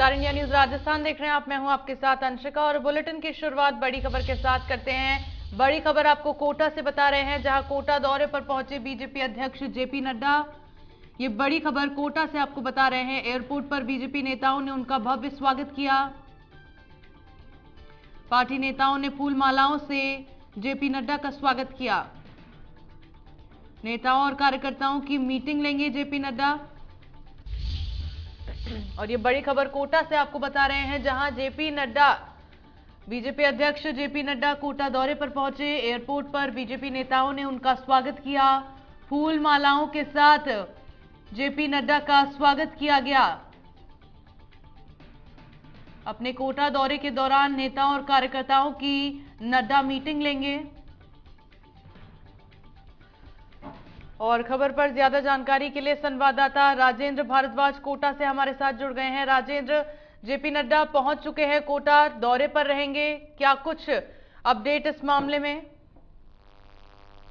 नमस्कार, India news Rajasthan देख रहे हैं आप। मैं हूं आपके साथ अंशिका और बुलेटिन की शुरुआत बड़ी खबर के साथ करते हैं। बड़ी खबर आपको कोटा से बता रहे हैं, जहां कोटा दौरे पर पहुंचे बीजेपी अध्यक्ष जेपी नड्डा। ये बड़ी खबर कोटा से आपको बता रहे हैं। एयरपोर्ट पर बीजेपी नेताओं ने उनका भव्य स्वागत किया। पार्टी नेताओं ने फूल मालाओं से जेपी नड्डा का स्वागत किया। नेताओं और कार्यकर्ताओं की मीटिंग लेंगे जेपी नड्डा। और ये बड़ी खबर कोटा से आपको बता रहे हैं, जहां जेपी नड्डा, बीजेपी अध्यक्ष जेपी नड्डा कोटा दौरे पर पहुंचे। एयरपोर्ट पर बीजेपी नेताओं ने उनका स्वागत किया। फूल मालाओं के साथ जेपी नड्डा का स्वागत किया गया। अपने कोटा दौरे के दौरान नेताओं और कार्यकर्ताओं की नड्डा मीटिंग लेंगे। और खबर पर ज्यादा जानकारी के लिए संवाददाता राजेंद्र भारद्वाज कोटा से हमारे साथ जुड़ गए हैं। राजेंद्र, जेपी नड्डा पहुंच चुके हैं कोटा, दौरे पर रहेंगे, क्या कुछ अपडेट इस मामले में?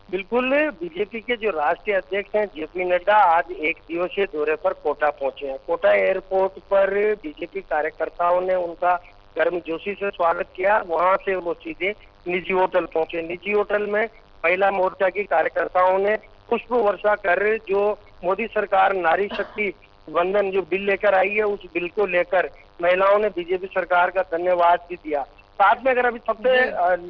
बिल्कुल, बीजेपी के जो राष्ट्रीय अध्यक्ष हैं जेपी नड्डा आज एक दिवसीय दौरे पर कोटा पहुंचे हैं। कोटा एयरपोर्ट पर बीजेपी कार्यकर्ताओं ने उनका गर्मजोशी से स्वागत किया। वहां से वो सीधे निजी होटल पहुंचे। निजी होटल में महिला मोर्चा की कार्यकर्ताओं ने पुष्प वर्षा कर जो मोदी सरकार नारी शक्ति वंदन जो बिल लेकर आई है, उस बिल को लेकर महिलाओं ने बीजेपी सरकार का धन्यवाद भी दिया। साथ में अगर अभी सबसे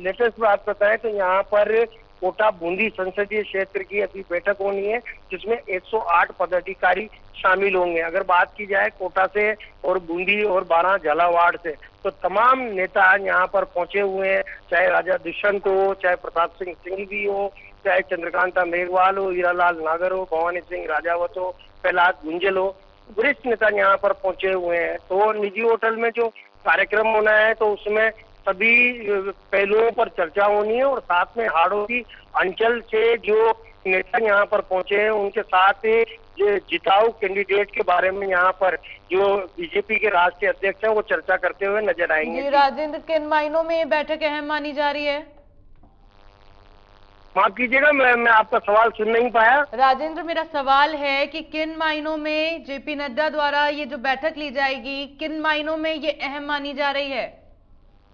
लेटेस्ट बात बताएं तो यहाँ पर कोटा बूंदी संसदीय क्षेत्र की अभी बैठक होनी है, जिसमें 108 पदाधिकारी शामिल होंगे। अगर बात की जाए कोटा से और बूंदी और 12 झालावाड़ से, तो तमाम नेता यहाँ पर पहुंचे हुए हैं। चाहे राजा दुष्यंत हो, चाहे प्रताप सिंह सिंघवी हो, चाहे चंद्रकांता मेघवाल हो, हीरालाल नागर हो, भवानी सिंह राजावत हो, प्रहलाद गुंजल हो, वरिष्ठ नेता यहाँ पर पहुंचे हुए हैं। तो निजी होटल में जो कार्यक्रम होना है तो उसमें सभी पहलुओं पर चर्चा होनी है। और साथ में हाड़ौती अंचल से जो नेता यहाँ पर पहुंचे हैं उनके साथ जिताऊ कैंडिडेट के बारे में यहाँ पर जो बीजेपी के राष्ट्रीय अध्यक्ष हैं वो चर्चा करते हुए नजर आएंगे। राजेंद्र, किन मायनों में ये बैठक अहम मानी जा रही है? माफ कीजिएगा, मैं आपका सवाल सुन नहीं पाया। राजेंद्र, मेरा सवाल है कि किन मायनों में जेपी नड्डा द्वारा ये जो बैठक ली जाएगी, किन मायनों में ये अहम मानी जा रही है?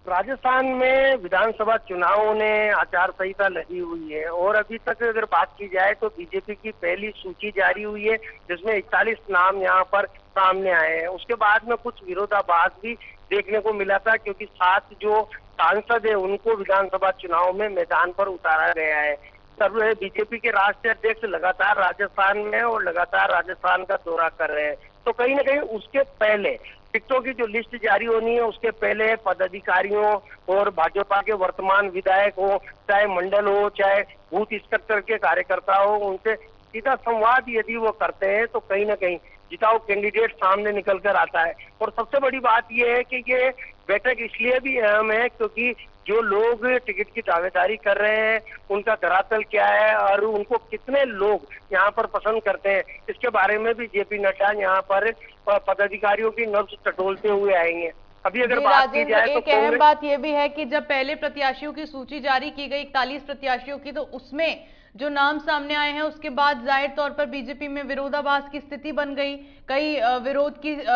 राजस्थान में विधानसभा चुनावों ने आचार संहिता लगी हुई है और अभी तक अगर बात की जाए तो बीजेपी की पहली सूची जारी हुई है, जिसमें 41 नाम यहाँ पर सामने आए हैं। उसके बाद में कुछ विरोधाभास भी देखने को मिला था, क्योंकि 7 जो सांसद है उनको विधानसभा चुनाव में मैदान पर उतारा गया है। तब बीजेपी के राष्ट्रीय अध्यक्ष लगातार राजस्थान में और लगातार राजस्थान का दौरा कर रहे हैं। तो कहीं ना कहीं उसके पहले टिकटों की जो लिस्ट जारी होनी है, उसके पहले पदाधिकारियों और भाजपा के वर्तमान विधायक हो, चाहे मंडल हो, चाहे बूथ स्तर के कार्यकर्ता हो, उनसे सीधा संवाद यदि वो करते हैं तो कहीं ना कहीं जिताऊ कैंडिडेट सामने निकल कर आता है। और सबसे बड़ी बात यह है कि ये बैठक इसलिए भी अहम है क्योंकि जो लोग टिकट की दावेदारी कर रहे हैं उनका धरातल क्या है और उनको कितने लोग यहाँ पर पसंद करते हैं, इसके बारे में भी जेपी नड्डा यहाँ पर पदाधिकारियों की नब्ज टटोलते हुए आएंगे। अभी अगर बात की जाए तो एक अहम बात यह भी है कि जब पहले प्रत्याशियों की सूची जारी की गई 41 प्रत्याशियों की, तो उसमें जो नाम सामने आए हैं उसके बाद जाहिर तौर पर बीजेपी में विरोधाभास की स्थिति बन गई। कई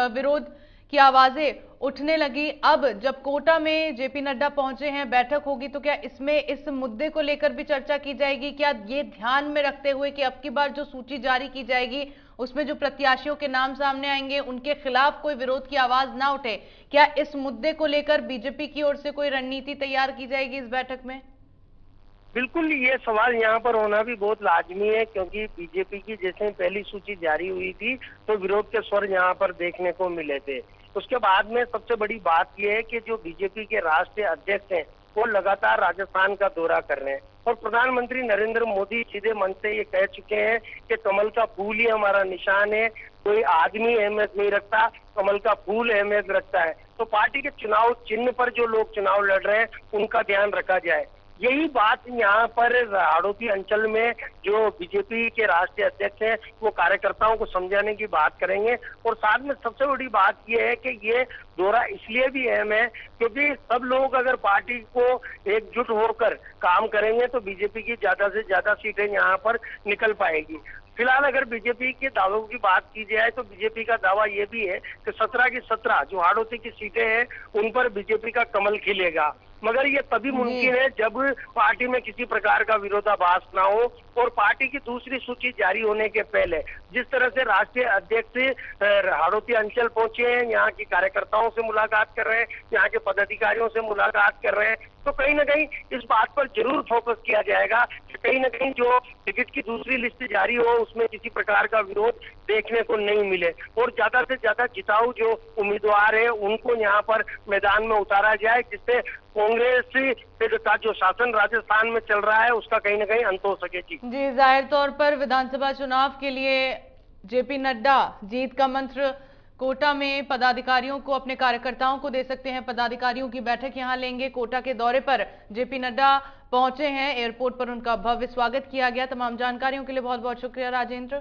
विरोध की आवाजें उठने लगी। अब जब कोटा में जेपी नड्डा पहुंचे हैं, बैठक होगी, तो क्या इसमें इस मुद्दे को लेकर भी चर्चा की जाएगी? क्या ये ध्यान में रखते हुए कि अब की बार जो सूची जारी की जाएगी उसमें जो प्रत्याशियों के नाम सामने आएंगे उनके खिलाफ कोई विरोध की आवाज ना उठे, क्या इस मुद्दे को लेकर बीजेपी की ओर से कोई रणनीति तैयार की जाएगी इस बैठक में? बिल्कुल, ये सवाल यहाँ पर होना भी बहुत लाजमी है, क्योंकि बीजेपी की जैसे पहली सूची जारी हुई थी तो विरोध के स्वर यहाँ पर देखने को मिले थे। उसके बाद में सबसे बड़ी बात यह है कि जो बीजेपी के राष्ट्रीय अध्यक्ष हैं वो लगातार राजस्थान का दौरा कर रहे हैं और प्रधानमंत्री नरेंद्र मोदी सीधे मन से ये कह चुके हैं कि कमल का फूल ही हमारा निशान है, कोई आदमी अहमियत नहीं रखता, कमल का फूल अहमियत रखता है। तो पार्टी के चुनाव चिन्ह पर जो लोग चुनाव लड़ रहे हैं उनका ध्यान रखा जाए। यही बात यहाँ पर हाड़ौती अंचल में जो बीजेपी के राष्ट्रीय अध्यक्ष हैं वो कार्यकर्ताओं को समझाने की बात करेंगे। और साथ में सबसे बड़ी बात ये है कि ये दौरा इसलिए भी अहम है क्योंकि सब लोग अगर पार्टी को एकजुट होकर काम करेंगे तो बीजेपी की ज्यादा से ज्यादा सीटें यहाँ पर निकल पाएगी। फिलहाल अगर बीजेपी के दावों की बात की जाए तो बीजेपी का दावा ये भी है कि 17 की 17 जो हाड़ौती की सीटें हैं उन पर बीजेपी का कमल खिलेगा, मगर ये तभी मुमकिन है जब पार्टी में किसी प्रकार का विरोधाभास ना हो और पार्टी की दूसरी सूची जारी होने के पहले। जिस तरह से राष्ट्रीय अध्यक्ष हाड़ौती अंचल पहुंचे हैं, यहाँ की कार्यकर्ताओं से मुलाकात कर रहे हैं, यहाँ के पदाधिकारियों से मुलाकात कर रहे हैं, तो कहीं ना कहीं इस बात पर जरूर फोकस किया जाएगा कि कहीं ना कहीं जो टिकट की दूसरी लिस्ट जारी हो उसमें किसी प्रकार का विरोध देखने को नहीं मिले और ज्यादा से ज्यादा जिताऊ जो उम्मीदवार है उनको यहाँ पर मैदान में उतारा जाए, जिससे कांग्रेस का जो शासन राजस्थान में चल रहा है उसका कहीं ना कहीं अंत हो सके। जी, जाहिर तौर पर विधानसभा चुनाव के लिए जेपी नड्डा जीत का मंत्र कोटा में पदाधिकारियों को, अपने कार्यकर्ताओं को दे सकते हैं। पदाधिकारियों की बैठक यहां लेंगे। कोटा के दौरे पर जेपी नड्डा पहुंचे हैं, एयरपोर्ट पर उनका भव्य स्वागत किया गया। तमाम जानकारियों के लिए बहुत बहुत शुक्रिया राजेंद्र।